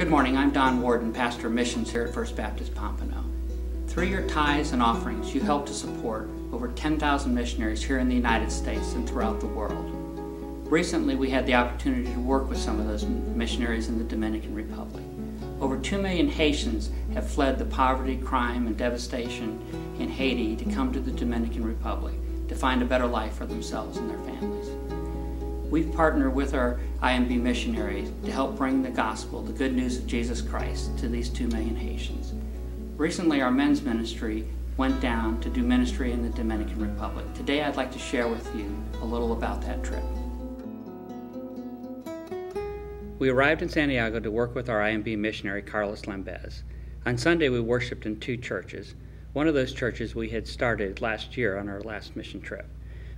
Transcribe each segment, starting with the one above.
Good morning, I'm Don Worden, Pastor of Missions here at First Baptist Pompano. Through your tithes and offerings, you help to support over 10,000 missionaries here in the United States and throughout the world. Recently, we had the opportunity to work with some of those missionaries in the Dominican Republic. Over 2 million Haitians have fled the poverty, crime, and devastation in Haiti to come to the Dominican Republic to find a better life for themselves and their families. We've partnered with our IMB missionaries to help bring the gospel, the good news of Jesus Christ, to these 2 million Haitians. Recently, our men's ministry went down to do ministry in the Dominican Republic. Today, I'd like to share with you a little about that trip. We arrived in Santiago to work with our IMB missionary, Carlos Lambez. On Sunday, we worshiped in 2 churches. One of those churches we had started last year on our last mission trip.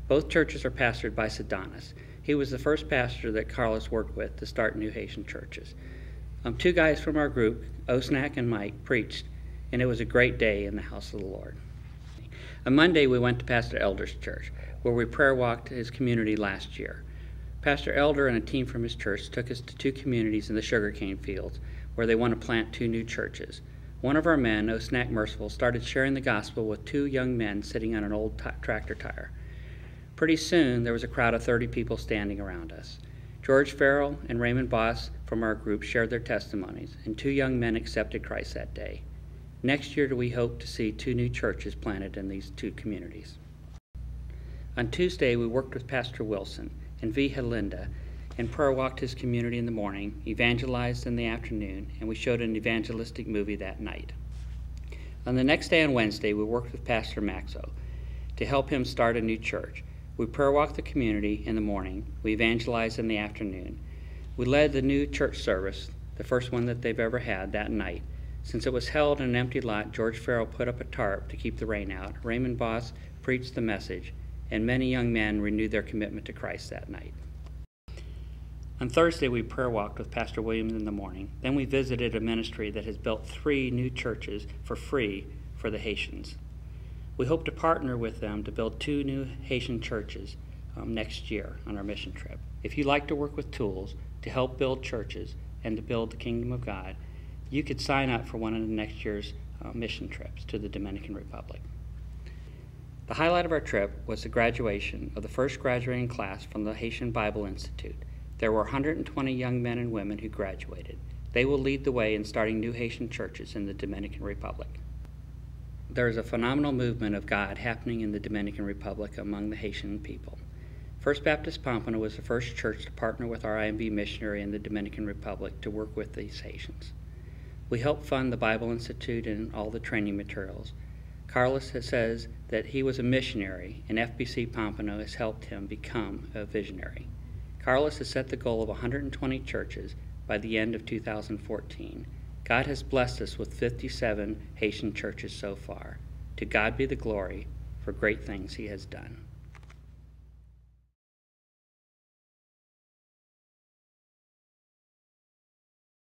Both churches are pastored by Sidonis. He was the first pastor that Carlos worked with to start new Haitian churches. 2 guys from our group, Osnak and Mike, preached, and it was a great day in the house of the Lord. On Monday, we went to Pastor Elder's church, where we prayer walked his community last year. Pastor Elder and a team from his church took us to 2 communities in the sugarcane fields, where they want to plant 2 new churches. One of our men, Osnak Merciful, started sharing the gospel with 2 young men sitting on an old tractor tire. Pretty soon, there was a crowd of 30 people standing around us. George Farrell and Raymond Boss from our group shared their testimonies, and 2 young men accepted Christ that day. Next year, we hope to see 2 new churches planted in these 2 communities. On Tuesday, we worked with Pastor Wilson and V. Helinda and prayer walked his community in the morning, evangelized in the afternoon, and we showed an evangelistic movie that night. On the next day, on Wednesday, we worked with Pastor Maxo to help him start a new church. We prayer walked the community in the morning, we evangelized in the afternoon. We led the new church service, the first one that they've ever had, that night. Since it was held in an empty lot, George Farrell put up a tarp to keep the rain out. Raymond Boss preached the message, and many young men renewed their commitment to Christ that night. On Thursday, we prayer walked with Pastor Williams in the morning. Then we visited a ministry that has built 3 new churches for free for the Haitians. We hope to partner with them to build 2 new Haitian churches next year on our mission trip. If you'd like to work with tools to help build churches and to build the kingdom of God, you could sign up for one of the next year's mission trips to the Dominican Republic. The highlight of our trip was the graduation of the first graduating class from the Haitian Bible Institute. There were 120 young men and women who graduated. They will lead the way in starting new Haitian churches in the Dominican Republic. There is a phenomenal movement of God happening in the Dominican Republic among the Haitian people. First Baptist Pompano was the first church to partner with our IMB missionary in the Dominican Republic to work with these Haitians. We help fund the Bible Institute and all the training materials. Carlos says that he was a missionary, and FBC Pompano has helped him become a visionary. Carlos has set the goal of 120 churches by the end of 2014. God has blessed us with 57 Haitian churches so far. To God be the glory for great things he has done.